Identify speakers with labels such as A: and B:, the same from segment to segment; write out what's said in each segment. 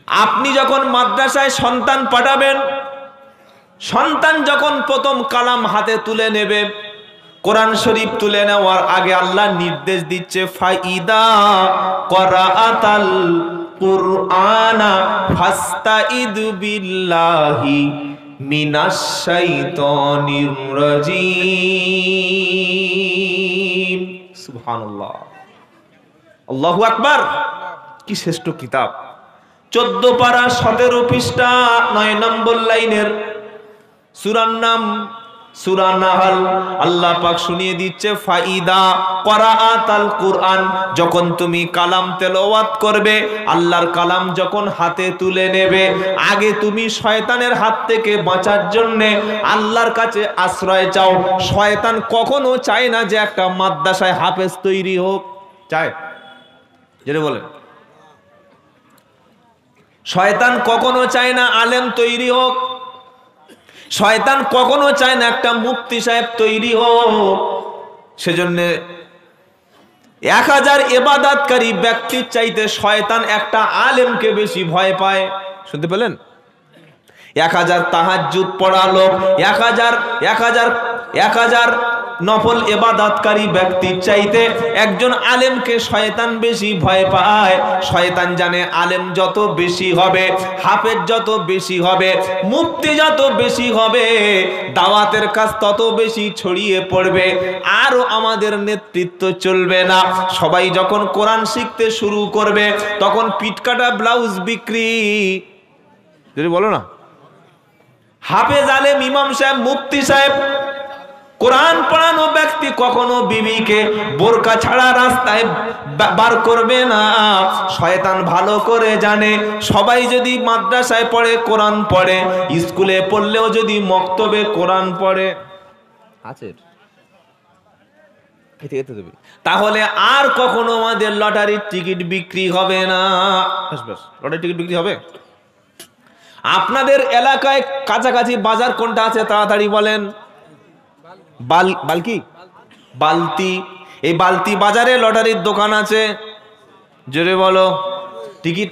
A: আপনি যখন মাদ্রাসায় সন্তান পাঠাবেন, সন্তান যখন প্রথম কালাম হাতে তুলে নেবে, কোরআন শরীফ তুলে নেওয়ার আগে আল্লাহ নির্দেশ দিচ্ছে ফাইদা করাআতাল কুরআনা ফাস্তাইদ বিল্লাহি মিনাশ শাইতানির রাজিম। সুবহানাল্লাহ, আল্লাহু আকবার। কি শ্রেষ্ঠ কিতাব! 14 পারা 17 পৃষ্ঠা 9 নম্বর লাইনের সূরার নাম সূরা নাহল। আল্লাহ পাক শুনিয়ে দিচ্ছে ফাইদা করাআতাল কুরআন, যখন তুমি কালাম তেলাওয়াত করবে, আল্লাহর কালাম যখন হাতে তুলে নেবে, আগে তুমি শয়তানের হাত থেকে বাঁচার জন্য আল্লাহর কাছে আশ্রয় চাও। শয়তান কখনো চায় না যে একটা মাদ্রাসায় হাফেজ তৈরি হোক, চায়? যেটা বলে, শয়তান কখনো চায় না আলেম তৈরি হোক, শয়তান কখনো চায় না একটা মুফতি সাহেব তৈরি হোক। সেজন্য 1000 ইবাদতকারী ব্যক্তির চাইতে শয়তান একটা আলেমকে বেশি ভয় পায়। শুনতে পেলেন? 1000 তাহাজ্জুদ পড়া লোক, 1000 নফল ইবাদতকারী ব্যক্তির চাইতে একজন আলেমকে শয়তান বেশি ভয় পায়। শয়তান জানে আলেম যত বেশি হবে, হাফেজ যত বেশি হবে, মুফতি যত বেশি হবে, দাওয়াতের কাজ তত বেশি ছড়িয়ে পড়বে, আরো আমাদের নেতৃত্ব চলবে না। সবাই যখন কোরআন শিখতে শুরু করবে, তখন পিটকাটা ব্লাউজ বিক্রি, যদি বলো না, হাফেজ, আলেম, ইমাম সাহেব, মুফতি সাহেব, কোরআন পড়ানো ব্যক্তি কখনো বিবিকে বোরকা ছাড়া রাস্তায় বার করবে না। শয়তান ভালো করে জানে, সবাই যদি মাদ্রাসায় পড়ে, কোরআন পড়ে, স্কুলে পড়লেও যদি মক্তবে কোরআন পড়ে, আছে তাহলে আর কখনো আমাদের লটারির টিকিট বিক্রি হবে না। লটারির টিকিট বিক্রি হবে? আপনাদের এলাকায় কাছাকাছি বাজার কোনটা আছে তাড়াতাড়ি বলেন? বালতি। এই বালতি বাজারে লটারির দোকান আছে, জোরে বলো। টিকিট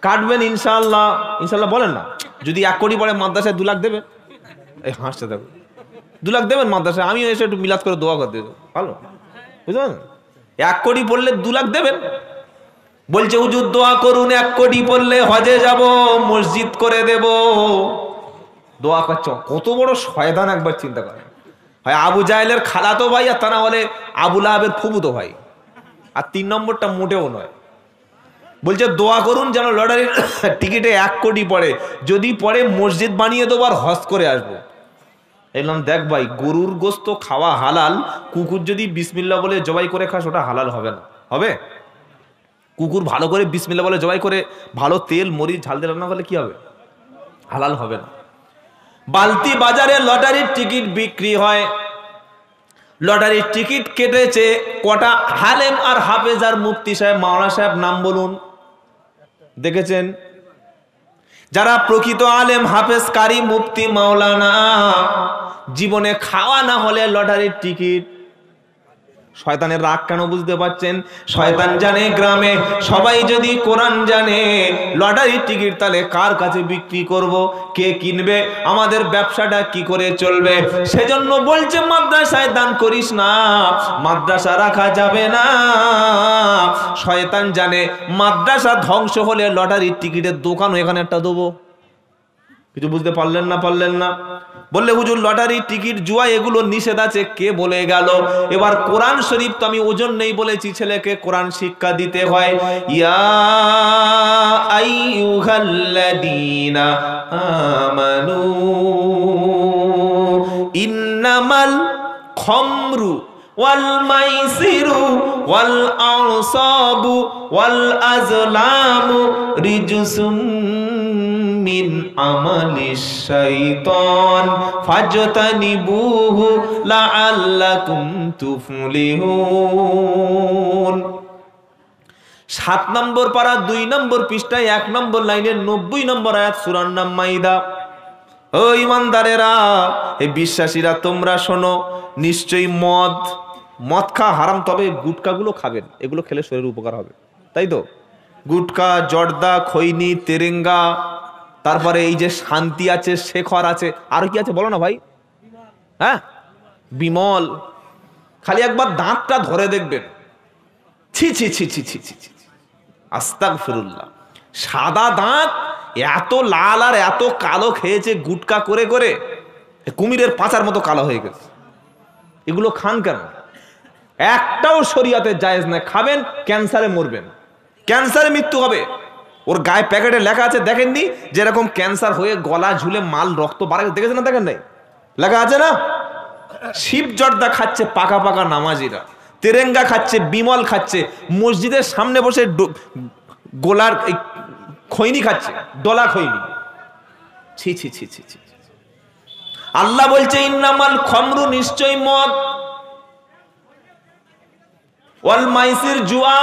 A: কাটবেন ইনশাআল্লাহ? ইনশাআল্লাহ বলেন না। যদি 1 কোটি পড়ে মাদ্রাসায় 2 লাখ দেবেন? এই হাসতে থাকো, 2 লাখ দেবেন মাদ্রাসায়? আমিও এসে একটু মিলাদ করে দোয়া করতে ভালো, বুঝলেন? 1 কোটি পড়লে 2 লাখ দেবেন? বলছে হুজুর দোয়া করুন, 1 কোটি পড়লে হজে যাব, মসজিদ করে দেব। দোয়া করছ, কত বড় শয়তান একবার চিন্তা করেন। হয় আবু জাহেলের খালাতো ভাই, আর তা না হলে আবু লাহাবের ফুফুতো ভাই, আর 3 নম্বরটা মোটেও নয়। বলছে দোয়া করুন যেন লটারির টিকিটে 1 কোটি পড়ে, যদি পড়ে মসজিদ বানিয়ে দেবো আর হজ করে আসবো। এলাম, দেখ ভাই, গরুর গোস্ত খাওয়া হালাল, কুকুর যদি বিসমিল্লাহ বলে জবাই করে খাস, ওটা হালাল হবে না। হবে? কুকুর ভালো করে বিসমিল্লাহ বলে জবাই করে ভালো তেল মরিচ ঝাল দিয়ে রান্না করলে কি হবে? হালাল হবে না। বালতি বাজারে লটারির টিকিট বিক্রি হয়। লটারির টিকিট কেটেছে কটা আলেম আর হাফেজ আর মুফতি সাহেব, মাওলানা সাহেব, নাম বলুন দেখেছেন? যারা প্রকৃত আলেম, হাফেজ, কারি, মুফতি, মাওলানা, জীবনে খাওয়া না হলে লটারির টিকিট। শয়তানের রাগ কেন বুঝতে পারছেন? শয়তান জানে গ্রামে সবাই যদি কোরআন জানে, লটারির টিকিট তাহলে কার কাছে বিক্রি করব, কে কিনবে, আমাদের ব্যবসাটা কি করে চলবে? সেজন্য বলছে মাদ্রাসায় দান করিস না, মাদ্রাসা রাখা যাবে না। শয়তান জানে মাদ্রাসা ধ্বংস হলে লটারির টিকিটের দোকানও এখানে একটা দেবো। কিছু বুঝতে পারলেন না? বললে হুজুর লটারির টিকিট, জুয়া, এগুলো নিষেধ আছে। কে বলে গেল? এবার কোরআন শরীফ তো আমি ওজন নেই বলেছি, ছেলেকে কোরআন শিক্ষা দিতে হয়। ইয়া আইয়ুহাল্লাযীনা আমানু ইন্নামাল খামরু ওয়াল মাইসিরু ওয়াল আনসাবু ওয়াল আজলামু রিজসুম মিন আমালিশ শাইতান ফাজতানিবুহু লাআল্লাকুম তুফলিহুন। 7 নম্বর পারা 2 নম্বর পৃষ্ঠায় 1 নম্বর লাইনের 90 নম্বর আয়াত, সূরার নাম মাইদা। ও ইমানদারেরা, এই বিশ্বাসীরা, তোমরা শোনো, নিশ্চয়ই মদ খাওয়া হারাম, তবে গুটকাগুলো খাবেন, এগুলো খেলে শরীরের উপকার হবে, তাই তো? গুটকা, জর্দা, খৈনি, তেরেঙ্গা, তারপরে এই যে শান্তি আছে, শেখর আছে, আর কি আছে বলো না ভাই? হ্যাঁ, বিমল। খালি একবার দাঁতটা ধরে দেখবেন, ছি ছি ছি ছি ছি ছি ছি, আস্তাগফিরুল্লাহ। সাদা দাঁত, এত লাল আর এত কালো খেয়েছে গুটকা করে করে, কুমিরের পাচার মতো কালো হয়ে গেছে। এগুলো খান কেন? একটাও শরীয়তে জায়েজ না। খাবেন, ক্যান্সারে মরবেন, ক্যান্সারে মৃত্যু হবে। ওর গায়ে প্যাকেটে লেখা আছে, দেখেননি? যেরকম ক্যান্সার হয়ে গলা ঝুলে মাল রক্ত বাড়ে, দেখেছেন না? দেখেন নাই? লেখা আছে না? শিব জর্দা খাচ্ছে পাকা পাকা নামাজিরা, তেরেঙ্গা খাচ্ছে, বিমল খাচ্ছে, মসজিদের সামনে বসে গোলার খৈনি খাচ্ছে, ডলা খৈনি। ছি ছি ছি ছি ছি। আল্লাহ বলছে ইন্নামাল খমরু, নিশ্চয় মদ, ওয়াল মাইসির, জুয়া,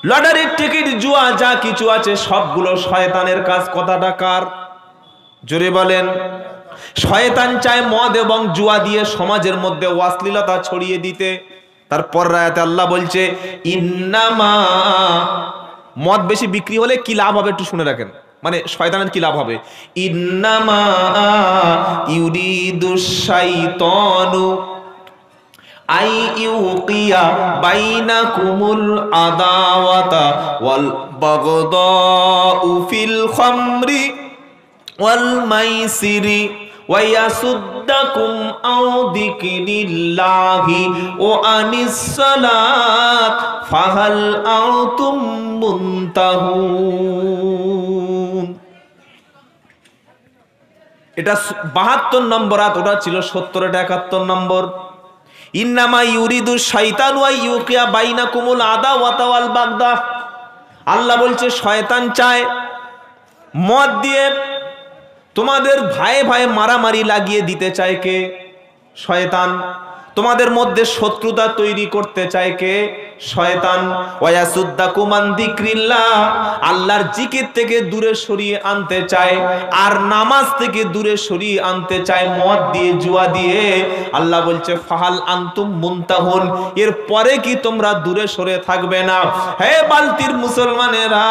A: লটারির টিকিট, জুয়া, যা কিছু আছে সবগুলো শয়তানের কাজ। কথাটা কার? জোরে বলেন। শয়তান চায় মদ এবং জুয়া দিয়ে সমাজের মধ্যে অশ্লীলতা ছড়িয়ে দিতে। তারপর রায়াতে আল্লাহ বলছে ইন্নামা, মদ বেশি বিক্রি হলে কি লাভ হবে একটু শুনে রাখেন, মানে শয়তানের কি লাভ হবে। ইন্নামা ইউরিদুশ শাইতানু আই ইউকিয়া বাইনাকুমুল আদাওয়াতা ওয়াল বাগদাউ ফিল খামরি ওয়াল মাইসিরি ওয়া ইয়াসুদ্দাকুম আন যিকরিল্লাহি ওয়া আনিস সালাত ফাহাল আনতুম মুনতাহুন। এটা 72 নম্বর আয়াত, ওটা ছিল 70, এটা 71 নম্বর। ইন্নামা ইউরিদু শাইতানু আন ইউকিয়া বাইনাকুমুল আদাওয়াতা ওয়াল বাগদা। আল্লাহ বলছে শয়তান চায় মদ দিয়ে তোমাদের ভাই ভাই মারামারি লাগিয়ে দিতে চায়। কে? শয়তান। তোমাদের মধ্যে শত্রুতা তৈরি করতে চায় কে? শয়তান। ওয়ায়াসুদ্দাকুম আন যিকরিল্লাহ, আল্লাহর জিকির থেকে দূরে সরিয়ে আনতে চায়, আর নামাজ থেকে দূরে সরিয়ে আনতে চায় মদ দিয়ে, জুয়া দিয়ে। আল্লাহ বলছে ফাহাল আনতুম মুনতাহুন, এর পরে কি তোমরা দূরে সরে থাকবে না? হে বালতির মুসলমানেরা,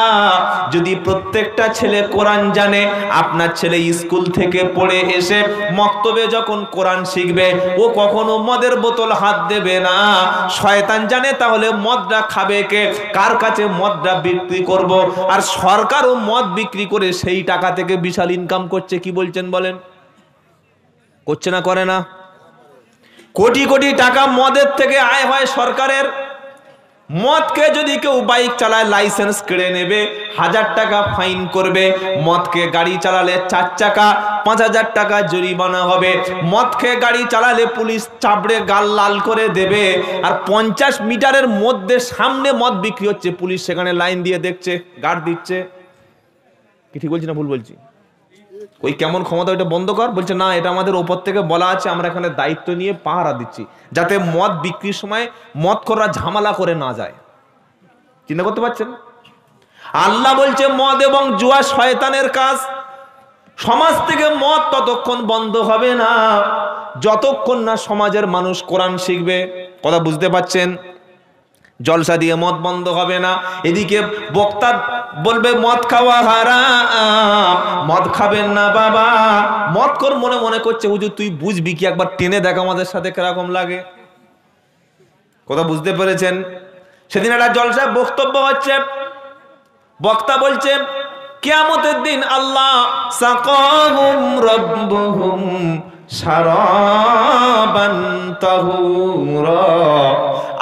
A: যদি প্রত্যেকটা ছেলে কোরআন জানে, আপনার ছেলে স্কুল থেকে পড়ে এসে মক্তবে যখন কোরআন শিখবে, ও কখনো মদের বোতল হাত দেবে না। শয়তান জানে তাহলে মদটা খাবে কে, কার কাছে মদটা বিক্রি করব। আর সরকারও মদ বিক্রি করে সেই টাকা থেকে বিশাল ইনকাম করছে। কি বলছেন বলেন? করছে না? করে না? কোটি কোটি টাকা মদের থেকে আয় হয় সরকারের। মদকে যদি কেউ বাইক চালায় লাইসেন্স কেড়ে নেবে, 1000 টাকা ফাইন করবে। মদকে গাড়ি চালালে 4 চাকা 5000 টাকা জরিমানা হবে। মদকে গাড়ি চালালে পুলিশ চাপড়ে গাল লাল করে দেবে। আর 50 মিটারের মধ্যে সামনে মদ বিক্রি হচ্ছে, পুলিশ সেখানে লাইন দিয়ে দেখছে, গার্ড দিচ্ছে। কি ঠিক বলছি না ভুল বলছি? ওই কেমন ক্ষমতা, ওইটা বন্ধ কর। বলছে না, এটা আমাদের ওপর থেকে বলা আছে, আমরা এখানে দায়িত্ব নিয়ে পাহারা দিচ্ছি, যাতে মদ বিক্রির সময় মদখোররা ঝামেলা করে না যায়। চিন্তা করতে পারছেন? আল্লাহ বলছে মদ এবং জুয়া শয়তানের কাজ। সমাজ থেকে মদ ততক্ষণ বন্ধ হবে না যতক্ষণ না সমাজের মানুষ কোরআন শিখবে। কথা বুঝতে পারছেন? জলসা দিয়ে মদ বন্ধ হবে না। এদিকে বক্তা বলবে মদ খাওয়া হারাম, মদ খাবেন না বাবা। মদখোর মনে মনে করছে হুজুর তুই বুঝবি কি, একবার টেনে দেখ আমাদের সাথে কিরকম লাগে। কথা বুঝতে পেরেছেন? সেদিন একটা জলসায় বক্তব্য হচ্ছে, বক্তা বলছে কিয়ামতের দিন আল্লাহ সাকাহুম রাব্বুহুম শারাবান তাহুরা,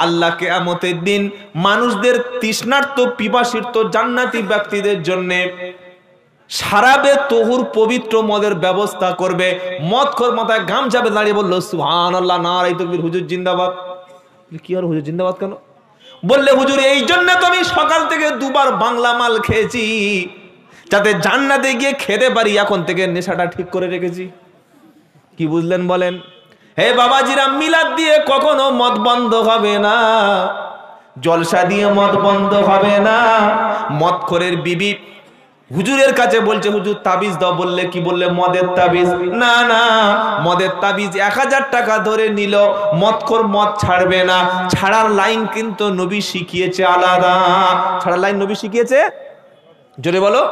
A: আল্লাহ কিয়ামতের দিন মানুষদের তৃষ্ণার্ত পিপাসিত জান্নাতি ব্যক্তিদের জন্য সারাবে তহুর পবিত্র মদের ব্যবস্থা করবে। মদখোর মাথায় গামছা বেঁধে দাঁড়িয়ে বলল সুবহানাল্লাহ, নারায়ে তাকবীর, হুজুর জিন্দাবাদ। কি আর হুজুর জিন্দাবাদ কেন? বললে হুজুর এই জন্য তো আমি সকাল থেকে 2 বার বাংলা মাল খেয়েছি, যাতে জান্নাতে গিয়ে খেতে পারি, এখন থেকে নেশাটা ঠিক করে রেখেছি। কি বুঝলেন বলেন? হে বাবাজিরা, মিলাদ দিয়ে কখনো মদ বন্ধ হবে না, জলসা দিয়ে মদ বন্ধ হবে না। মদখোরের বিবি হুজুরের কাছে বলছে হুজুর তাবিজ দাও, বললে কি বললে মদের তাবিজ। না না, মদের তাবিজ 1000 টাকা ধরে নিল, মদখোর মদ ছাড়বে না। ছাড়ার লাইন কিন্তু নবী শিখিয়েছে আলাদা। ছাড়ার লাইন নবী শিখিয়েছে, জোরে বলো।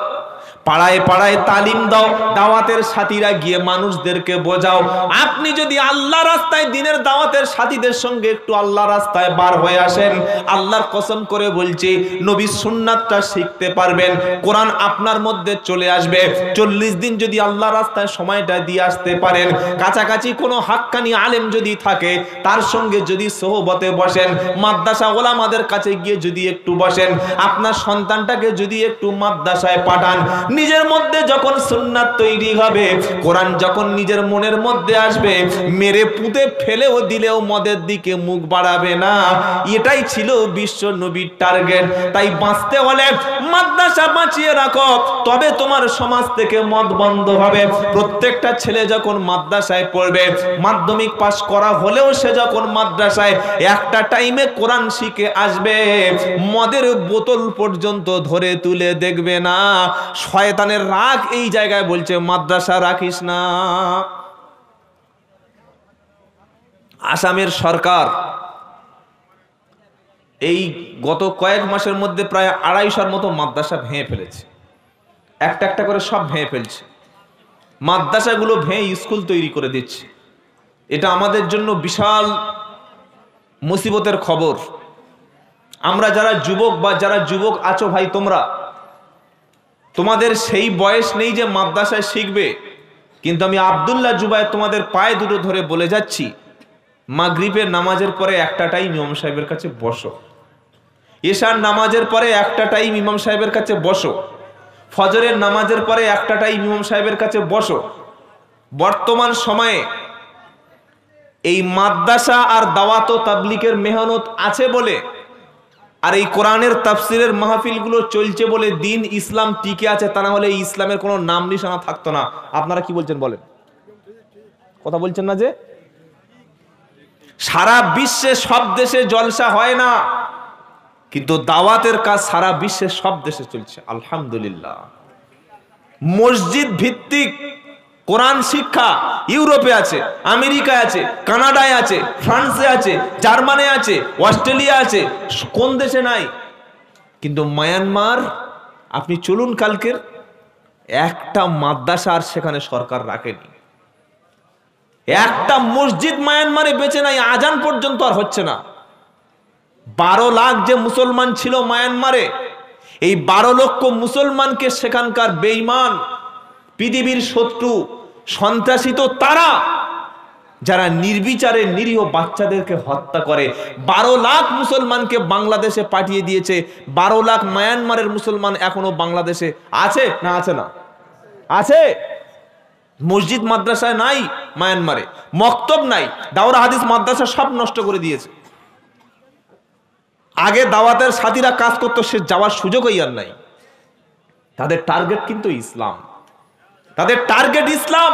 A: পাড়ায় পাড়ায় তালিম দাও, দাওয়াতের সাথীরা গিয়ে মানুষদেরকে বোঝাও। আপনি যদি আল্লাহ রাস্তায় দিনের দাওয়াতের সাথীদের সঙ্গে একটু আল্লাহ রাস্তায় বার হয়ে আসেন, আল্লাহর কসম করে বলছি নবীর সুন্নাতটা শিখতে পারবেন, কোরআন আপনার মধ্যে চলে আসবে। 40 দিন যদি আল্লাহ রাস্তায় সময়টা দিয়ে আসতে পারেন, কাছাকাছি কোনো হাক্কানি আলেম যদি থাকে তার সঙ্গে যদি সোহবতে বসেন, মাদ্রাসা ওলামাদের কাছে গিয়ে যদি একটু বসেন, আপনার সন্তানটাকে যদি একটু মাদ্রাসায় পাঠান, নিজের মধ্যে যখন সুন্নাত তৈরি হবে, কোরআন যখন নিজের মনের মধ্যে আসবে, মেরে পুঁতে ফেলেও দিলেও মদের দিকে মুখ বাড়াবে না। এটাই ছিল বিশ্ব নবীর টার্গেট। তাই বাঁচতে হলে মাদ্রাসা বাঁচিয়ে রাখো, তবে তোমার সমাজ থেকে মদ বন্ধ হবে। প্রত্যেকটা ছেলে যখন মাদ্রাসায় পড়বে, মাধ্যমিক পাস করা হলেও সে যখন মাদ্রাসায় একটা টাইমে কোরআন শিখে আসবে, মদের বোতল পর্যন্ত ধরে তুলে দেখবে না। শয়তানের রাগ এই জায়গায় বলছে মাদ্রাসা রাখিস না। আসামের সরকার এই গত কয়েক মাসের মধ্যে প্রায় 250-র মতো মাদ্রাসা ভেঙে ফেলেছে। একটা একটা করে সব ভেঙে ফেলছে, মাদ্রাসাগুলো ভেঙে স্কুল তৈরি করে দিচ্ছে। এটা আমাদের জন্য বিশাল মুসিবতের খবর। আমরা যারা যুবক বা যারা যুবক আছো ভাই, তোমাদের সেই বয়স নেই যে মাদ্রাসায় শিখবে, কিন্তু আমি আব্দুল্লাহ জুবায়ের তোমাদের পায়ে দুটো ধরে বলে যাচ্ছি, মাগরিবের নামাজের পরে একটা টাইম ইমাম সাহেবের কাছে বসো, এশার নামাজের পরে একটা টাইম ইমাম সাহেবের কাছে বসো, ফজরের নামাজের পরে একটা টাইম ইমাম সাহেবের কাছে বসো। বর্তমান সময়ে এই মাদ্রাসা আর দাওয়াত ও তাবলীগের মেহনত আছে বলে, আর এই কোরআনের তাফসিরের মাহফিলগুলো চলছে বলে দিন ইসলাম টিকে আছে। তা না হলে এই ইসলামের কোনো নাম নিশানা থাকতো না। আপনারা কি বলছেন বলেন? কথা বলছেন না যে? সারা বিশ্বে সব দেশে জলসা হয় না, কিন্তু দাওয়াতের কাজ সারা বিশ্বের সব দেশে চলছে আলহামদুলিল্লাহ। মসজিদ ভিত্তিক কোরআন শিক্ষা ইউরোপে আছে, আমেরিকায় আছে, কানাডায় আছে, ফ্রান্সে আছে, জার্মানে আছে, অস্ট্রেলিয়া আছে, কোন দেশে নাই? কিন্তু মায়ানমার আপনি চলুন কালকের, একটা মাদ্রাসা আর সেখানে সরকার রাখেনি। একটা মসজিদ মায়ানমারে বেঁচে নাই, আজান পর্যন্ত আর হচ্ছে না। 12 লাখ যে মুসলমান ছিল মায়ানমারে, এই 12 লক্ষ মুসলমানকে সেখানকার বেঈমান, পৃথিবীর শত্রু, সন্ত্রাসী তো তারা যারা নির্বিচারে নিরীহ বাচ্চাদেরকে হত্যা করে। 12 লাখ মুসলমানকে বাংলাদেশে পাঠিয়ে দিয়েছে। 12 লাখ মায়ানমারের মুসলমান এখনো বাংলাদেশে আছে না? আছে না? আছে। মসজিদ মাদ্রাসায় নাই মায়ানমারে, মক্তব নাই, দাওরা হাদিস মাদ্রাসা সব নষ্ট করে দিয়েছে। আগে দাওয়াতের সাথীরা কাজ করতো, সে যাওয়ার সুযোগই আর নাই। তাদের টার্গেট কিন্তু ইসলাম, তাদের টার্গেট ইসলাম।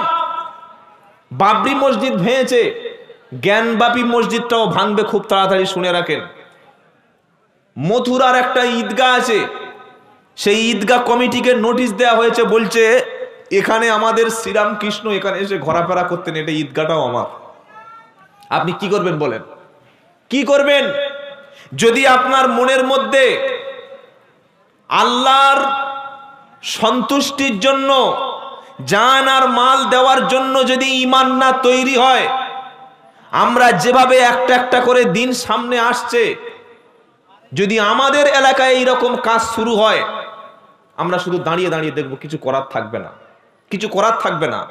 A: বাবরি মসজিদ ভেঙেছে, জ্ঞানবাপী মসজিদটাও ভাঙবে খুব তাড়াতাড়ি, শুনে রাখেন। মথুরার একটা ঈদগাহ আছে, সেই ঈদগাহ কমিটিকে নোটিশ দেওয়া হয়েছে, বলছে এখানে আমাদের শ্রীরামকৃষ্ণ এখানে এসে ঘোরাফেরা করতেন, এটা ঈদগাহটাও আমার। আপনি কি করবেন বলেন? কি করবেন? যদি আপনার মনের মধ্যে আল্লাহর সন্তুষ্টির জন্য জান আর মাল দেওয়ার জন্য যদি ঈমান না তৈরি হয়, আমরা যেভাবে একটা একটা করে দিন সামনে আসছে, যদি আমাদের এলাকায় এইরকম কাজ শুরু হয়, আমরা শুধু দাঁড়িয়ে দাঁড়িয়ে দেখবো, কিছু করার থাকবে না, কিছু করার থাকবে না।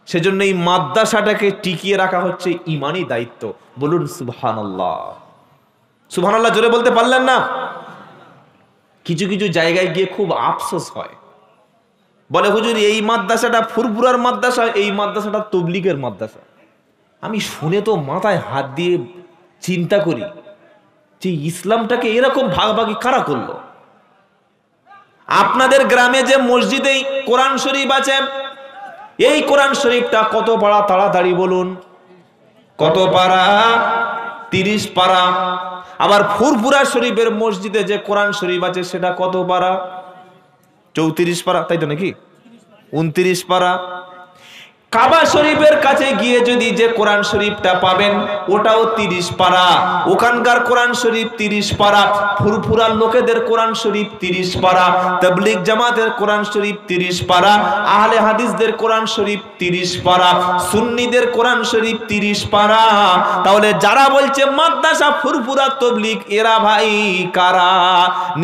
A: সেজন্য এই মাদ্রাসাটাকে টিকিয়ে রাখা হচ্ছে ঈমানি দায়িত্ব। বলুন সুবহানাল্লাহ। সুবহানাল্লাহ জোরে বলতে পারলেন না? কিছু কিছু জায়গায় গিয়ে খুব আফসোস হয়, বলে হুজুর এই মাদ্রাসাটা ফুরফুরার মাদ্রাসা, এই মাদ্রাসাটা তাবলীগের মাদ্রাসা। আমি শুনে তো মাথায় হাত দিয়ে চিন্তা করি যে ইসলামটাকে এরকম ভাগাভাগি কারা করলো? আপনাদের গ্রামে যে মসজিদে কোরআন শরীফ আছে, এই কোরআন শরীফটা কত পারা তাড়াতাড়ি বলুন? কত পারা? 30 পারা। আবার ফুরফুরা শরীফের মসজিদে যে কোরআন শরীফ আছে সেটা কত পারা? 34 পারা, তাই তো নাকি? 29 পারা। কাবা শরীফের কাছে গিয়ে যদি যে কোরআন শরীফটা পাবেন ওটাও 30 পারা। ওখানকার কোরআন শরীফ 30 পারা। ফুরফুরার লোকেদের কোরআন শরীফ 30 পারা। তাবলীগ জামাতের কোরআন শরীফ 30 পারা। আহলে হাদিসদের কোরআন শরীফ 30 পারা। সুন্নিদের কোরআন শরীফ 30 পারা। তাহলে যারা বলছে মাদ্রাসা ফুরফুরা তাবলীগ, এরা ভাই কারা?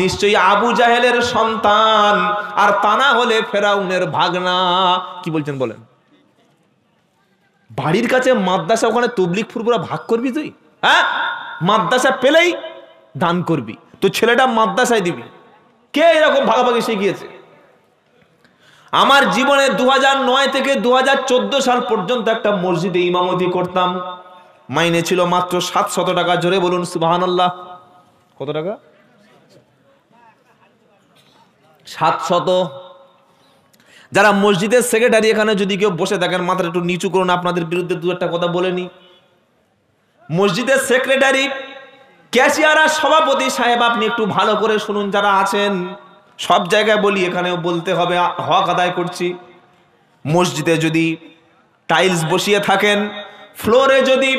A: নিশ্চয়ই আবু জাহেলের সন্তান, আর তা না হলে ফেরাউনের ভাগনা। কি বলছেন বলেন? বাড়ির কাছে মাদ্রাসা, ওখানে তবলিগ ফুরফুরা ভাগ করবি তুই? হ্যাঁ, মাদ্রাসা পেলেই দান করবি, তো ছেলেটা মাদ্রাসায় দিবি। কে এরকম ভাগাভাগি শিখিয়েছে? আমার জীবনে 2009 থেকে 2014 সাল পর্যন্ত একটা মসজিদে ইমামতি করতাম। মাইনে ছিল মাত্র 700 টাকা। জোরে বলুন সুবহানাল্লাহ। কত টাকা? 700। যারা মসজিদের সেক্রেটারি, এখানে যদি কেউ বসে থাকেন মাথাটা একটু নিচু করুন, আপনাদের বিরুদ্ধে দু একটা কথা বলে নি। মসজিদের সেক্রেটারি, ক্যাশিয়ার আর সভাপতি সাহেব, আপনি একটু ভালো করে শুনুন যারা আছেন। সব জায়গায় বলি, এখানেও বলতে হবে, হক আদায় করছি। মসজিদে যদি টাইলস বসিয়ে থাকেন, ফ্লোরে যদি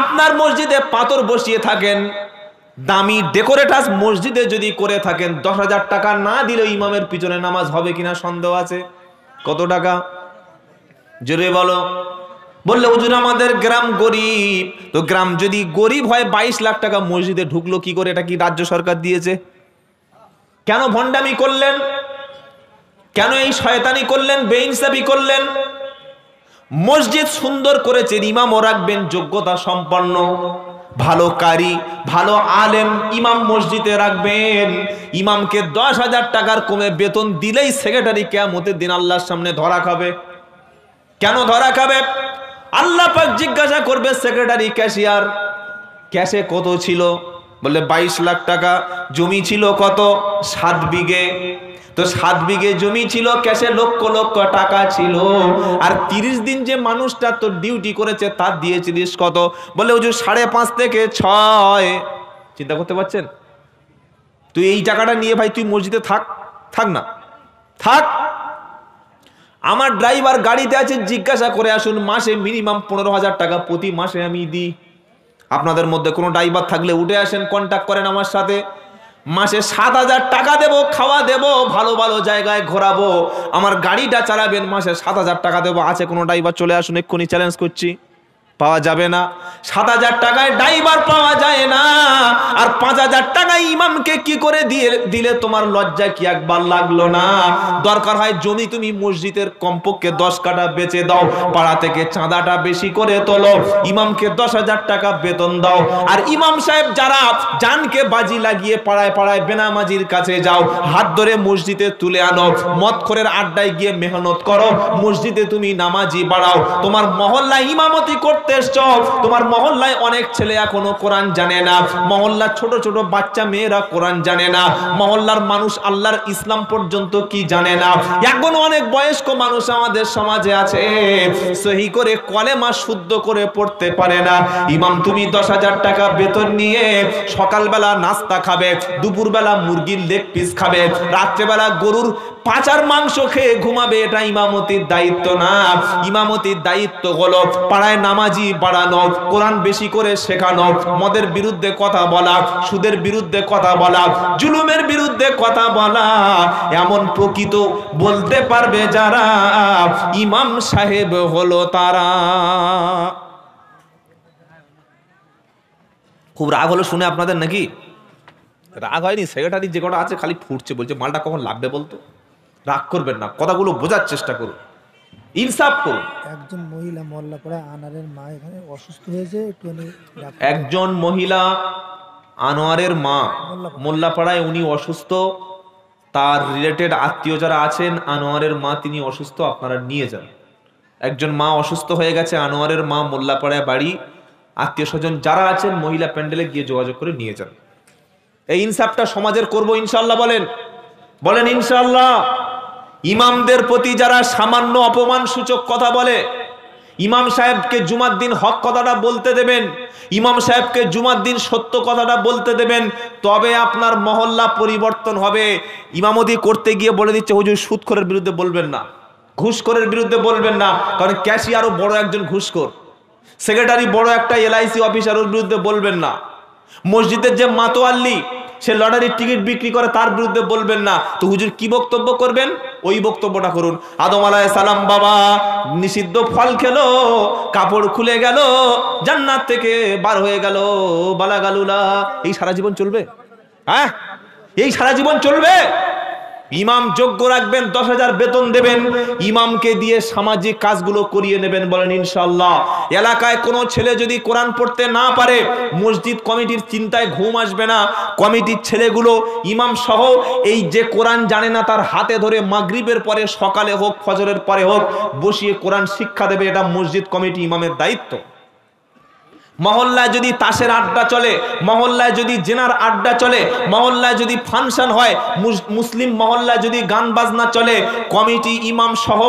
A: আপনার মসজিদে পাথর বসিয়ে থাকেন, দামি ডেকোরেটাস মসজিদে যদি করে থাকেন, 10,000 টাকা না দিলে ইমামের পিছনে নামাজ হবে কিনা সন্দেহ আছে। কত টাকা? জোরে বলো। বললে হুজুর আমাদের গ্রাম গরিব। তো গ্রাম যদি গরিব হয়, 22 লাখ টাকা মসজিদে ঢুকলো কি করে? এটা কি রাজ্য সরকার দিয়েছে? কেন ভণ্ডামি করলেন? কেন এই শয়তানি করলেন, বেইনসাফি করলেন? মসজিদ সুন্দর করেছেন, ইমামও রাখবেন যোগ্যতা সম্পন্ন, ভালো কারি, ভালো আলেম ইমাম মসজিদে রাখবেন। ইমামকে 10,000 টাকার কমে বেতন দিলেই সেক্রেটারি কিয়ামতের দিন আল্লাহর সামনে ধরা খাবে। কেন ধরা খাবে? আল্লাহ পাক জিজ্ঞাসা করবে, সেক্রেটারি ক্যাশিয়ার ক্যাশে কত ছিল? বললে 22 লাখ টাকা। জমি ছিল কত? 7 বিঘে। তো 7 বিঘে জমি ছিল, ক্যাশে লক্ষ লক্ষ টাকা ছিল। আর 30 দিন যে মানুষটা তোর ডিউটি করেছে তার দিয়েছিলিস কত? বলে হুজুর 5.5 থেকে 6। চিন্তা করতে পারছেন? তুই এই টাকাটা নিয়ে ভাই তুই মসজিদে থাক না, থাক। আমার ড্রাইভার গাড়িতে আছে, জিজ্ঞাসা করে আসুন, মাসে মিনিমাম 15,000 টাকা প্রতি মাসে আমি দিই। আপনাদের মধ্যে কোনো ড্রাইভার থাকলে উঠে আসেন, কন্ট্যাক্ট করেন আমার সাথে। মাসে 7,000 টাকা দেবো, খাওয়া দেবো, ভালো ভালো জায়গায় ঘোরাবো, আমার গাড়িটা চালাবেন, মাসে 7,000 টাকা দেবো। আছে কোনো ড্রাইভার? চলে আসুন, এক্ষুনি চ্যালেঞ্জ করছি। পাওয়া যাবে না। 7,000 টাকায় ড্রাইভার পাওয়া যায় না। আর 5,000 টাকায় ইমামকে কি করে দিলে তোমার লজ্জা কি একবার লাগলো না? দরকার হয় জমি তুমি মসজিদের কমপক্ষে 10 কাঠা বেচে দাও, পাড়া থেকে চাঁদাটা বেশি করে তোলো, ইমামকে 10,000 টাকা বেতন দাও। আর ইমাম সাহেব যারা জানকে বাজি লাগিয়ে পাড়ায় পাড়ায় বেনামাজির কাছে যাও, হাত ধরে মসজিদে তুলে আনো, মদখোরের আড্ডায় গিয়ে মেহনত করো, মসজিদে তুমি নামাজি বাড়াও। তোমার মহল্লায় ইমামতি করতে এসছো, তোমার মহল্লায় অনেক ছেলে এখনো কোরআন জানে না, মহল্লার ছোট ছোট বাচ্চা মেয়েরা কোরআন জানে না, মহল্লার মানুষ আল্লাহর ইসলাম পর্যন্ত কি জানে না। এখন অনেক বয়স্ক মানুষ আমাদের সমাজে আছে, সহি করে কলেমা শুদ্ধ করে পড়তে পারে না। ইমাম তুমি 10,000 টাকা বেতন নিয়ে সকালবেলা নাস্তা খাবে, দুপুরবেলা মুরগির লেগ পিস খাবে, রাত্রেবেলা গরুর পাচার মাংস খেয়ে ঘুমাবে, এটা ইমামতির দায়িত্ব না। ইমামতির দায়িত্ব হলো পাড়ায় নামাজি বাড়ানো, কোরআন বেশি করে শেখানো, মদের বিরুদ্ধে কথা বলা, সুদের বিরুদ্ধে কথা বলা, জুলুমের বিরুদ্ধে কথা বলা। এমন প্রকৃত বলতে পারবে যারা, ইমাম সাহেব হলো তারা। খুব রাগ হলো শুনে আপনাদের নাকি? রাগ হয়নি, সেক্রেটারি যে কটা আছে খালি ফুটছে, বলছে মালটা কখন লাগবে বলতো। রাগ করবেন না, কথাগুলো বোঝার চেষ্টা করুন, ইনসাফ করুন।
B: একজন মহিলা মোল্লাপাড়ায় আনারের মা এখানে অসুস্থ হয়েছে, একটুখানি
A: একজন মহিলা আনোয়ারের মা মোল্লাপাড়ায়, উনি অসুস্থ, তার রিলেটেড আত্মীয় যারা আছেন, আনোয়ারের মা তিনি অসুস্থ, আপনারা নিয়ে যান। একজন মা অসুস্থ হয়ে গেছে, আনোয়ারের মা মোল্লাপাড়ায় বাড়ি, আত্মীয় স্বজন যারা আছেন মহিলা প্যান্ডেলে গিয়ে যোগাযোগ করে নিয়ে যান। এই ইনসাফটা সমাজের করবো ইনশাল্লাহ। বলেন বলেন ইনশাল্লাহ। ইমামদের প্রতি যারা সামান্য অপমান সূচক কথা বলে, ইমাম সাহেবকে জুমার দিন হক কথাটা বলতে দেবেন, ইমাম সাহেবকে জুমার দিন সত্য কথাটা বলতে দেবেন, তবে আপনার মহল্লা পরিবর্তন হবে। ইমামতি করতে গিয়ে বলে দিচ্ছে হুজুর সুদখোরের বিরুদ্ধে বলবেন না, ঘুষখোরের বিরুদ্ধে বলবেন না, কারণ ক্যাশিয়ারও বড় একজন ঘুষখোর, সেক্রেটারি বড় একটা LIC অফিসার, ওর বিরুদ্ধে বলবেন না। মসজিদের যে মাতোয়াল্লি সে লটারির টিকিট বিক্রি করে তার বিরুদ্ধে বলবেন না। তো হুজুর কি বক্তব্য করবেন? ওই বক্তব্যটা করুন। আদম আলাইহিস সালাম বাবা নিষিদ্ধ ফল খেলো, কাপড় খুলে গেল, জান্নাত থেকে বার হয়ে গেল, বালাগালুলা। এই সারা জীবন চলবে? হ্যাঁ, এই সারা জীবন চলবে? ইমাম যোগ্য রাখবেন, 10,000 বেতন দেবেন, ইমামকে দিয়ে সামাজিক কাজগুলো করিয়ে নেবেন, বলেন ইনশাআল্লাহ। এলাকায় কোনো ছেলে যদি কোরআন পড়তে না পারে, মসজিদ কমিটির চিন্তায় ঘুম আসবে না। কমিটির ছেলেগুলো ইমাম সহ এই যে কোরআন জানে না তার হাতে ধরে মাগরিবের পরে, সকালে হোক ফজরের পরে হোক, বসিয়ে কোরআন শিক্ষা দেবে। এটা মসজিদ কমিটি ইমামের দায়িত্ব। মহল্লায় যদি তাসের আড্ডা চলে, মহল্লায় যদি জেনার আড্ডা চলে, মহল্লায় যদি ফাংশন হয়, মুসলিম মহল্লায় যদি গান বাজনা চলে, কমিটি ইমাম সহ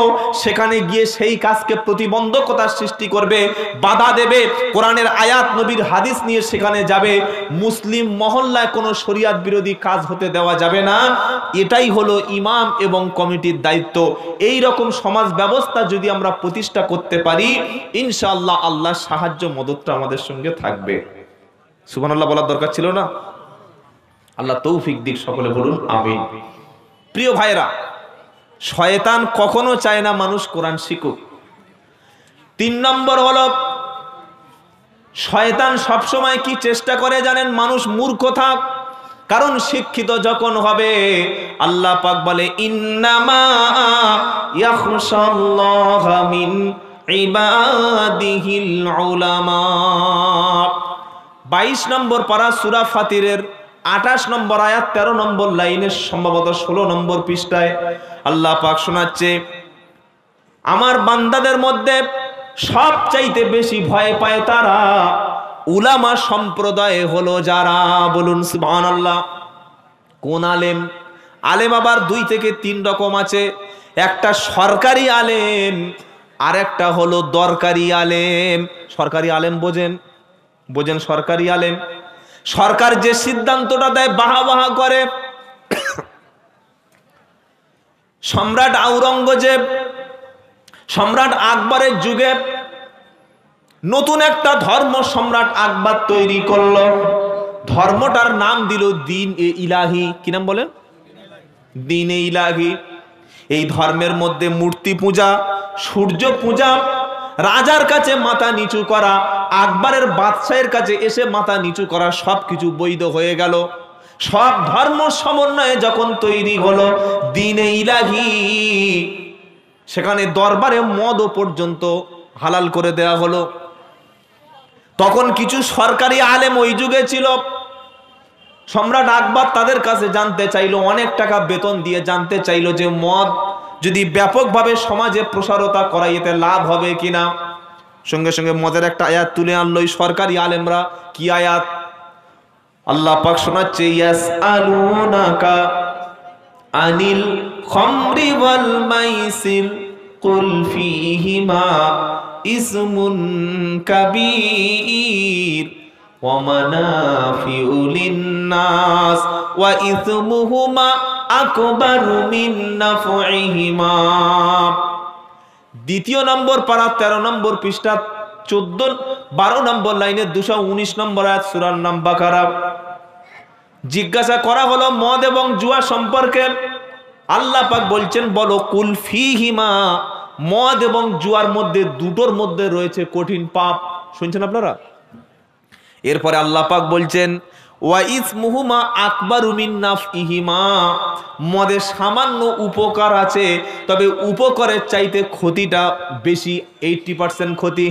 A: সেখানে গিয়ে সেই কাজকে প্রতিবন্ধকতার সৃষ্টি করবে, বাধা দেবে, কোরআনের আয়াত নবীর হাদিস নিয়ে সেখানে যাবে। মুসলিম মহল্লায় কোনো শরিয়াত বিরোধী কাজ হতে দেওয়া যাবে না। এটাই হলো ইমাম এবং কমিটির দায়িত্ব। এই রকম সমাজ ব্যবস্থা যদি আমরা প্রতিষ্ঠা করতে পারি, ইনশাআল্লাহ আল্লাহর সাহায্য মদতটা আমাদের সঙ্গে থাকবে। সুবহানাল্লাহ বলার দরকার ছিল না? আল্লাহ তৌফিক দিক, সকলে বলুন আমিন। প্রিয় ভাইরা, শয়তান কখনো চায় না মানুষ কোরআন শিখুক। 3 নম্বর হলো, শয়তান সবসময় কি চেষ্টা করে জানেন? মানুষ মূর্খ থাক। কারণ শিক্ষিত যখন হবে, আল্লাহ পাক বলে ইন্নামা ইয়াখশাল্লাহা মিন ইবাদিহিল উলামা। 22 নম্বর পারা সূরা ফাতিরের 28 নম্বর আয়াত 13 নম্বর লাইনে, সম্ভবত 16 নম্বর পৃষ্ঠায় আল্লাহ পাক শোনাচ্ছে, আমার বান্দাদের মধ্যে সবচাইতে বেশি ভয় পায় তারা, উলামা সম্প্রদায় হলো যারা। বলুন সুবহানাল্লাহ। কোন আলেম? আলেম আবার 2 থেকে 3 রকম আছে। একটা সরকারি আলেম, আর একটা হলো দরকারি আলেম। সরকারি আলেম বোঝেন? বোঝেন সরকারি আলেম? সরকার যে সিদ্ধান্তটা দেয় বাহা বাহা করে। সম্রাট আওরঙ্গজেব, সম্রাট আকবরের যুগে নতুন একটা ধর্ম সম্রাট আকবর তৈরি করলো। ধর্মটার নাম দিল দ্বীন এ ইলাহি। কি নাম বলেন? দ্বীন এ ইলাহি। এই ধর্মের মধ্যে মূর্তি পূজা, সূর্য পূজা, রাজার কাছে মাথা নিচু করা, আকবরের বাদশাহের কাছে এসে মাথা নিচু করা, সবকিছু বৈধ হয়ে গেল। সব ধর্ম সমন্বয়ে যখন তৈরি হলো দ্বীন এ ইলাহি, সেখানে দরবারে মদও পর্যন্ত হালাল করে দেয়া হলো। তখন কিছু সরকারি আলেম ওই যুগে ছিল। সম্রাট আকবর তাদের কাছে জানতে চাইলো, অনেক টাকা বেতন দিয়ে জানতে চাইলো যে মদ যদি ব্যাপকভাবে সমাজে প্রসারতা করা, এতে লাভ হবে কিনা। সঙ্গে সঙ্গে মদের একটা আয়াত তুলে আনলো এই সরকারি আলেমরা। কি আয়াত? আল্লাহ পাক শোনাচ্ছে, ইয়াসআলুনাকা আনিল খামরি ওয়াল মাইসির কুল ফীহিমা ইসমুন কাবীর ওয়া মানাফিউ লিন-নাস ওয়া ইসমুহুমা আকবারু মিন নাফইহিমা। 2 নম্বর পারা 13 নম্বর পৃষ্ঠা 12 নম্বর লাইনে 219 নম্বর আয়াত সূরার নাম বাকারা। জিজ্ঞাসা করা হলো মদ এবং জুয়া সম্পর্কে। আল্লাহ পাক বলছেন, বলো কুল ফীহিমা, মদ এবং জুয়ার মধ্যে, দুটোর মধ্যে রয়েছে কঠিন পাপ। শুনছেন আপনারা? এরপরে আল্লাহ পাক বলছেন, ওয়া ইসমুহুমা আকবারু মিন নাফইহিমা, মদে সামান্য উপকার আছে, তবে উপকারের চাইতে ক্ষতিটা বেশি, 80% ক্ষতি।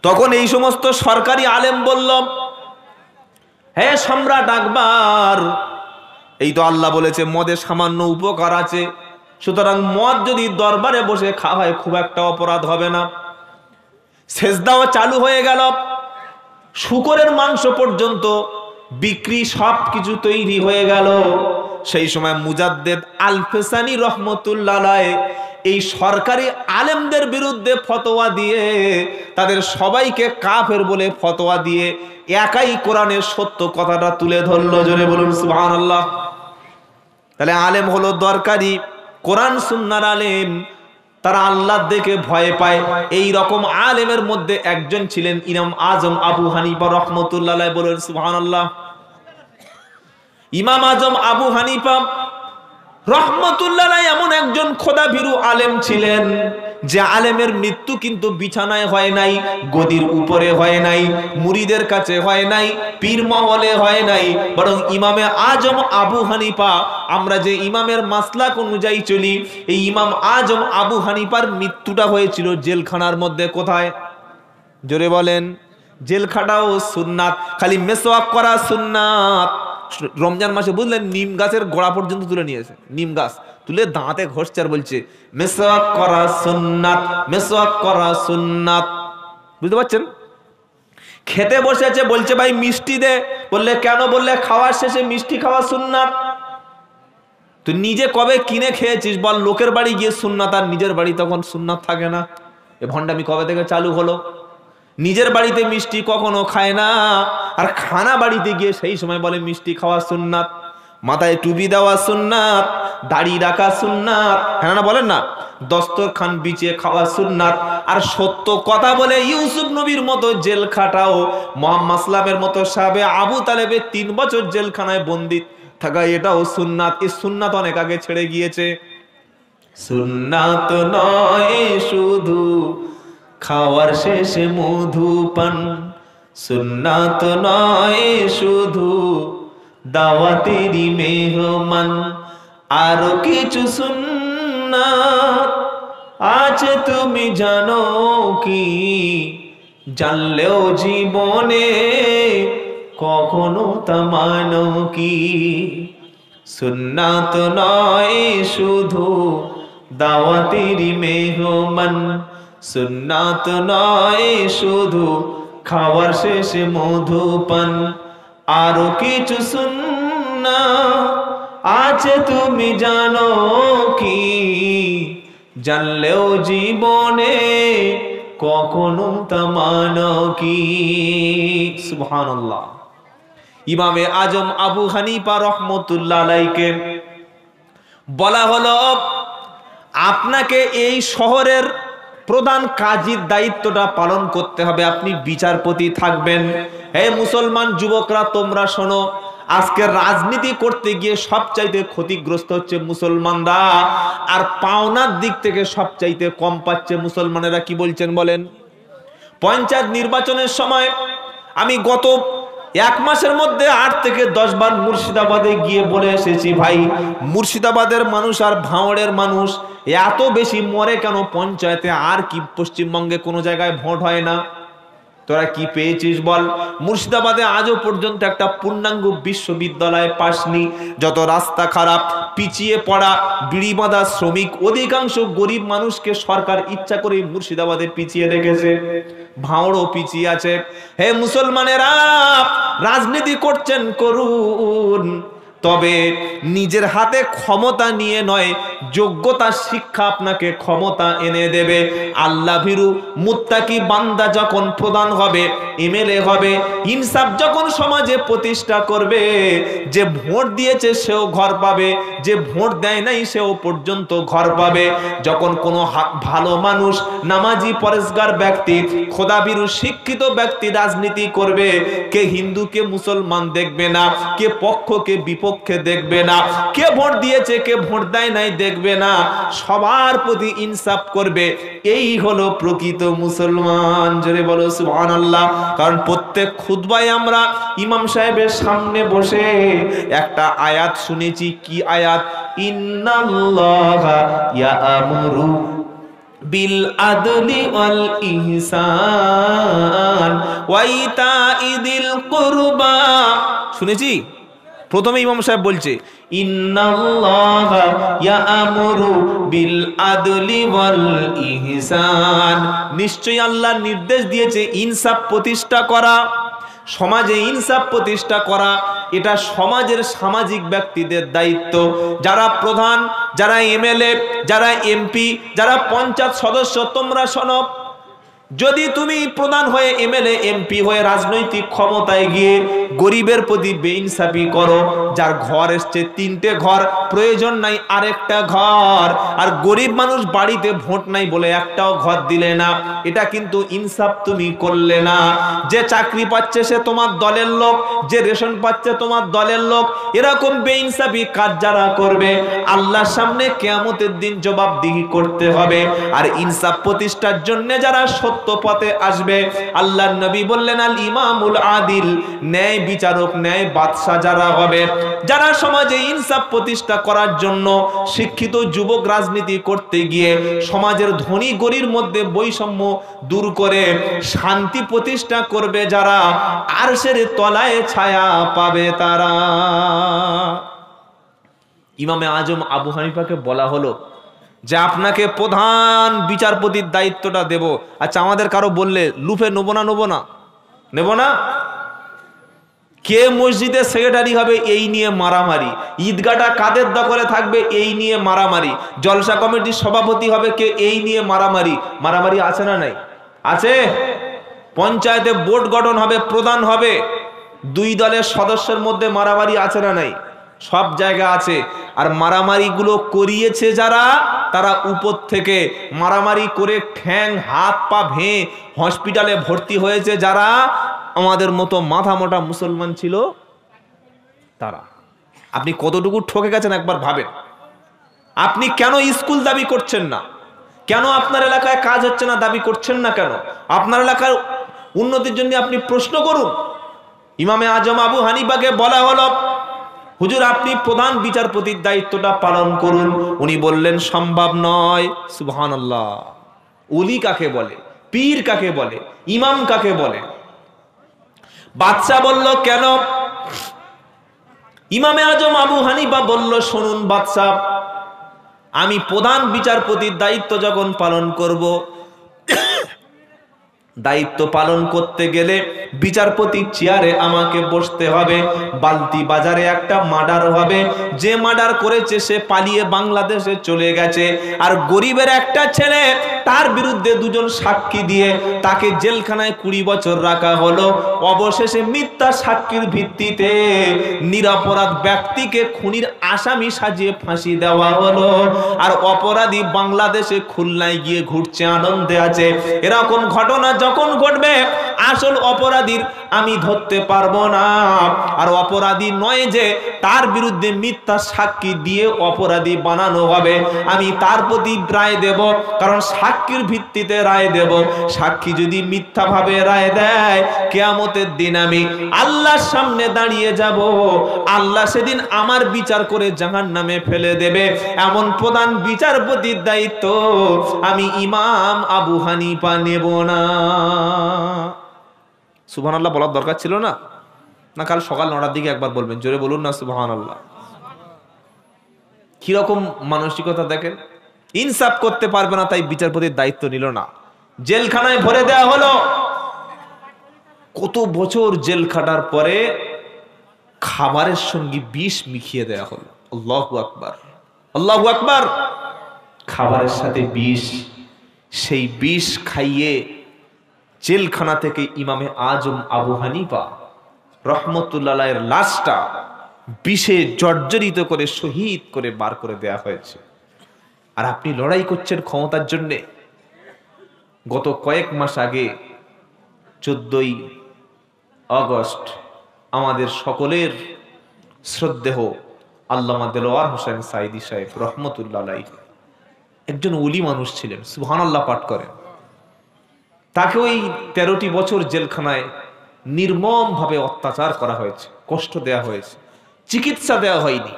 A: তখন এই সমস্ত সরকারি আলেম বলল, হে সম্রাট আকবর, এই তো আল্লাহ বলেছে মদে সামান্য উপকার আছে, সুতরাং মদ যদি দরবারে বসে খাওয়া হয় খুব একটা অপরাধ হবে না। সেজদাও চালু হয়ে গেল, শুকরের মাংস পর্যন্ত বিক্রি, সব কিছু তৈরি হয়ে গেল। সেই সময় মুজাদ্দেদ আল ফেসানি রহমতুল্লাহ আলাইহি এই সরকারি আলেমদের বিরুদ্ধে ফতোয়া দিয়ে তাদের সবাইকে কাফের বলে ফতোয়া দিয়ে একাই কোরআনের সত্য কথাটা তুলে ধরলো। জোরে বলুন সুবহানাল্লাহ। তাহলে আলেম হলো দরকারি, কোরআন সুন্নাহর আলেম, তারা আল্লাহ দেখে ভয় পায়। এই রকম আলেমের মধ্যে একজন ছিলেন ইমাম আজম আবু হানিফা রাহমাতুল্লাহ আলাইহি। বলুন সুবহানাল্লাহ। ইমাম আজম আবু হানিফা রাহমাতুল্লাহ আলাইহি এমন একজন খোদাভীরু আলেম ছিলেন যে আলেমের মৃত্যু কিন্তু বিছানায় হয় নাই, গদির উপরে হয় নাই, মুরিদের কাছে হয় নাই, পীর মহলে হয় নাই, বরং ইমামে আজম আবু হানিফা, আমরা যে ইমামের মাসলাক অনুযায়ী চলি, এই ইমাম আজম আবু হানিফার মৃত্যুটা হয়েছিল জেলখানার মধ্যে। কোথায়? জোরে বলেন। জেলখানাও সুন্নাত, খালি মেসওয়াক করা সুন্নাত। রমজান মাসে বুঝলেন নিম গাছের গোড়া পর্যন্ত তুলে নিয়েছে, নিম গাছ তুলে দাঁতে ঘষছে আর বলছে মেসওয়াক করা সুন্নাত, মেসওয়াক করা সুন্নাত। বুঝতে পারছেন? খেতে বসেছে, বলছে ভাই মিষ্টি দে। বললে কেন? বললে খাওয়ার শেষে মিষ্টি খাওয়া সুন্নাত। তুই নিজে কবে কিনে খেয়েছিস বল? লোকের বাড়ি গিয়ে সুন্নাত, আর নিজের বাড়ি তখন সুন্নাত থাকে না। এ ভণ্ডামি কবে থেকে চালু হলো? নিজের বাড়িতে মিষ্টি কখনো খায় না, আর খানা বাড়িতে গিয়ে সেই সময় বলে মিষ্টি খাওয়া সুন্নাত। মাথায় টুপি দেওয়া সুন্নাত, দাড়ি রাখা সুন্নাত, হ্যাঁ না বলেন না? দস্তরখান বিছিয়ে খাওয়া সুন্নাত। আর সত্য কথা বলে ইউসুফ নবীর মতো জেল খাটাও, মুহাম্মদ সাল্লামের মতো সাহাবে আবু তালেবের 3 বছর জেলখানায় বন্দী থাকা, এটাও সুন্নাত। এই সুন্নাত অনেক আগে ছেড়ে গিয়েছে। সুন্নাত নয় শুধু খাওয়ার শেষে মধু পান, সুন্নাত নয় শুধু দাওয়াতেরই মেহমান, আরো কিছু সুন্নাত আছে তুমি জানো কি? জানলেও জীবনে কখনো তা মানো কি? সুন্নাত নয় শুধু দাওয়াতেরই মেহমান, সুন্নাত নয় শুধু খাওয়ার শেষে মধুপান, আরো কিছু সুন্নাত আছে তুমি জানো কি? জানলেও জীবনে কখনো তা মানো কি? সুবহানাল্লাহ। ইমামে আজম আবু হানিফা রাহমাতুল্লাহ আলাইহিকে বলা হলো আপনাকে এই শহরের প্রধান কাজীর দায়িত্বটা পালন করতে হবে, আপনি বিচারপতি থাকবেন। হে মুসলমান যুবকরা তোমরা শোনো, আজকে রাজনীতি করতে গিয়ে সবচাইতে ক্ষতিগ্রস্ত হচ্ছে মুসলমানরা, আর পাওনার দিক থেকে সবচাইতে কম পাচ্ছে মুসলমানেরা। কি বলছেন বলেন? পঞ্চায়েত নির্বাচনের সময় আমি গত 1 মাসের মধ্যে 8 থেকে 10 বার মুর্শিদাবাদে গিয়ে বলে এসেছি, ভাই মুর্শিদাবাদের মানুষ আর ভাঙড়ের মানুষ এত বেশি মরে কেন পঞ্চায়েতে? আর কি পশ্চিমবঙ্গে কোনো জায়গায় ভোট হয় না? তোরা কি পেয়েছিস বল? মুর্শিদাবাদে আজও পর্যন্ত একটা পূর্ণাঙ্গ বিশ্ববিদ্যালয় পাসনি। যত রাস্তা খারাপ, পিছিয়ে পড়া, বিড়ি বাঁধা শ্রমিক, অধিকাংশ গরিব মানুষকে সরকার ইচ্ছা করে মুর্শিদাবাদে পিছিয়ে রেখেছে। ভাঙড়ও পিছিয়ে আছে। হে মুসলমানেরা, রাজনীতি করছেন করুন, তবে নিজের হাতে ক্ষমতা নিয়ে নয়, যোগ্যতা শিক্ষা আপনাকে ক্ষমতা এনে দেবে। আল্লাহ ভীরু মুত্তাকি বান্দা যখন প্রধান হবে, এমএলএ হবে, ইনসাফ যখন সমাজে প্রতিষ্ঠা করবে, যে ভোট দিয়েছে সেও ঘর পাবে, যে ভোট দেয় নাই সেও পর্যন্ত ঘর পাবে। যখন কোনো ভালো মানুষ, নামাজি পরেশগার ব্যক্তি, খোদাভীরু শিক্ষিত ব্যক্তি রাজনীতি করবে, কে হিন্দু কে মুসলমান দেখবে না, কে পক্ষ কে বিপক্ষ দেখবে না, কে ভোট দিয়েছে কে ভোট দেয় নাই দেখবে না, সবার প্রতি ইনসাফ করবে। এই হলো প্রকৃত মুসলমান। জোরে বলো সুবহানাল্লাহ। কারণ প্রত্যেক খুতবায় আমরা ইমাম সাহেবের সামনে বসে একটা আয়াত শুনেছি। কি আয়াত? ইন্নাল্লাহা ইয়া'মুরু বিল আদলি ওয়াল ইহসান ওয়া ইতাইযিল কুরবা। শুনেছি? প্রথমে ইমাম সাহেব বলছে ইন্নাল্লাহা ইয়া'মুরু বিল আদলি ওয়াল ইহসান, নিশ্চয়ই আল্লাহ নির্দেশ দিয়েছে ইনসাফ প্রতিষ্ঠা করা, সমাজে ইনসাফ প্রতিষ্ঠা করা। এটা সমাজের সামাজিক ব্যক্তিদের দায়িত্ব। যারা প্রধান, যারা এমএলএ, যারা এমপি, যারা পঞ্চায়েত সদস্য, তোমরা শোনো, যদি তুমি প্রধান হয়ে এমএলএ এমপি হয়ে রাজনৈতিক ক্ষমতায় গিয়ে গরিবের প্রতি বেইনসাফি করো, যার ঘর এসছে 3টে ঘর, প্রয়োজন নাই আরেকটা ঘর, আর গরিব মানুষ বাড়িতে ভোট নাই বলে একটাও ঘর দিলে না, এটা কিন্তু ইনসাফ তুমি করলে না। যে চাকরি পাচ্ছে সে তোমার দলের লোক, যে রেশন পাচ্ছে তোমার দলের লোক, এরকম বেইনসাফি কাজ যারা করবে আল্লাহর সামনে কিয়ামতের দিন জবাবদিহি করতে হবে। আর ইনসাফ প্রতিষ্ঠার জন্য যারা সত্য পথে আসবে, আল্লাহর নবী বললেন আল ইমামুল আদিল, ন্যায় বিচারক, ন্যায় বাদশা যারা হবে, যারা সমাজে ইনসাফ প্রতিষ্ঠা করার জন্য শিক্ষিত যুবক রাজনীতি করতে গিয়ে সমাজের ধনী গরিবের মধ্যে বৈষম্য দূর করে শান্তি প্রতিষ্ঠা করবে, যারা আরশের তলায় ছায়া পাবে তারা। ইমামে আজম আবু হানিফাকে বলা হলো যে আপনাকে প্রধান বিচারপতির দায়িত্বটা দেব। আচ্ছা, আমাদের কারো বললে লুফে নেবো না? কে মসজিদে সেক্রেটারি হবে এই নিয়ে মারামারি, ঈদগাহটা কাদের দখলে থাকবে এই নিয়ে মারামারি, জলসা কমিটির সভাপতি হবে কে এই নিয়ে মারামারি আছে না নাই? আছে। পঞ্চায়েতে বোর্ড গঠন হবে, প্রধান হবে, 2 দলের সদস্যের মধ্যে মারামারি আছে না নাই? সব জায়গা আছে। আর মারামারি গুলো করিয়েছে যারা, তারা উপর থেকে মারামারি করে ঠ্যাং হাত পা ভেঙে হসপিটালে ভর্তি হয়েছে যারা, আমাদের মতো মাথা মোটা মুসলমান ছিল তারা। আপনি কতটুকু ঠকে গেছেন একবার ভাবেন। আপনি কেন স্কুল দাবি করছেন না? কেন আপনার এলাকায় কাজ হচ্ছে না দাবি করছেন না? কেন আপনার এলাকার উন্নতির জন্য আপনি প্রশ্ন করুন। ইমামে আজম আবু হানিফাকে বলা হলো, হুজুর আপনি প্রধান বিচারপতির দায়িত্বটা পালন করুন। উনি বললেন সম্ভব নয়। সুবহানাল্লাহ। ওলি কাকে বলে, পীর কাকে বলে, ইমাম কাকে বলে? বাদশা বলল কেন? ইমামে আজম আবু হানিফা বলল, শুনুন বাদশা, আমি প্রধান বিচারপতির দায়িত্ব যখন পালন করব, দায়িত্ব পালন করতে গেলে বিচারপতির চেয়ারে আমাকে বসতে হবে। বালতি বাজারে একটা মার্ডার হবে, যে মার্ডার করেছে সে পালিয়ে বাংলাদেশে চলে গেছে, আর গরিবের একটা ছেলে, তার বিরুদ্ধে 2 জন সাক্ষী দিয়ে তাকে জেলখানায় 20 বছর রাখা হলো। অবশেষে মিথ্যা সাক্ষীর ভিত্তিতে নিরপরাধ ব্যক্তিকে খুনির আসামি সাজিয়ে ফাঁসি দেওয়া হলো, আর অপরাধী বাংলাদেশে খুলনায় গিয়ে ঘুরছে, আনন্দে আছে। এরকম ঘটনা যখন ঘটবে, আসল অপরাধীর আমি ধরতে পারবো না। আর অপরাধী নয় যে তার বিরুদ্ধে মিথ্যা সাক্ষী দিয়ে অপরাধী বানানো হবে, আমি তার প্রতি রায় দেব, কারণ সাক্ষীর ভিত্তিতে রায় দেব। সাক্ষী যদি মিথ্যা ভাবে রায় দেয়, কিয়ামতের দিন আমি আল্লাহর সামনে দাঁড়িয়ে যাব, আল্লাহ সেদিন আমার বিচার করে জাহান্নামে ফেলে দেবে। এমন প্রধান বিচারপতির দায়িত্ব আমি ইমাম আবু হানিফা নেব না। সুবহানাল্লাহ বলার দরকার ছিল না? কাল সকাল 9টার দিকে একবার বলবেন, জোরে বলুন না সুবহানাল্লাহ। কিরকম মানসিকতা দেখেন। ইনসাফ করতে পারবে না তাই বিচারপতির দায়িত্ব নিল না, জেলখানায় ভরে দেওয়া হলো। কত বছর জেল খাটার পরে খাবারের সঙ্গে বিষ মিশিয়ে দেওয়া হলো। আল্লাহু আকবার, আল্লাহু আকবার। খাবারের সাথে বিষ, সেই বিষ খাইয়ে জেলখানা থেকে ইমামে আজম আবু হানিফা রহমতুল্লাহ এর লাশটা বিষে জর্জরিত করে শহীদ করে বার করে দেয়া হয়েছে। আর আপনি লড়াই করছেন ক্ষমতার জন্য। গত কয়েক মাস আগে 14ই আগস্ট আমাদের সকলের শ্রদ্ধেয় আল্লামা দেলোয়ার হোসেন সাইদি সাহেব রহমতুল্লাহ আলাইহি একজন ওলি মানুষ ছিলেন, সুবহানাল্লাহ পাঠ করেন। তাকে ওই 13টি বছর জেলখানায় নির্মম ভাবে অত্যাচার করা হয়েছে, কষ্ট দেয়া হয়েছে, চিকিৎসা দেওয়া হয়নি।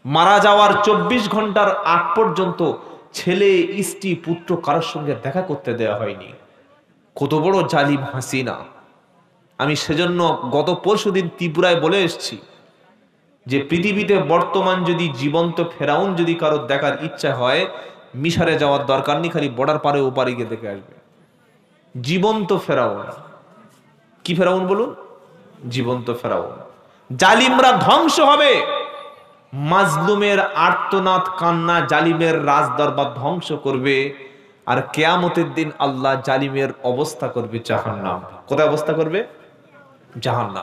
A: মারা যাওয়ার 24 ঘন্টার আগ পর্যন্ত ছেলে স্ত্রী পুত্র কারোর সঙ্গে দেখা করতে দেওয়া হয়নি। কত বড় জালিম হাসিনা। আমি সেজন্য গত পরশুদিন ত্রিপুরায় বলে এসেছি যে পৃথিবীতে বর্তমান যদি জীবন্ত ফেরাউন যদি কারোর দেখার ইচ্ছা হয়, মিশরে যাওয়ার দরকার নেই, খালি বর্ডার পারে ওপারে গিয়ে দেখে আসবে। জীবন্ত ফেরাউন। কি ফেরাউন বলুন? জীবন্ত ফেরাউন। জালিমরা ধ্বংস হবে, মাজলুমের আর্তনাদ কান্না জালিমের রাজদরবার ধ্বংস করবে, আর কিয়ামতের দিন আল্লাহ জালিমের অবস্থা করবে জাহান্নাম। কোথায় অবস্থা করবে? জাহান্নাম।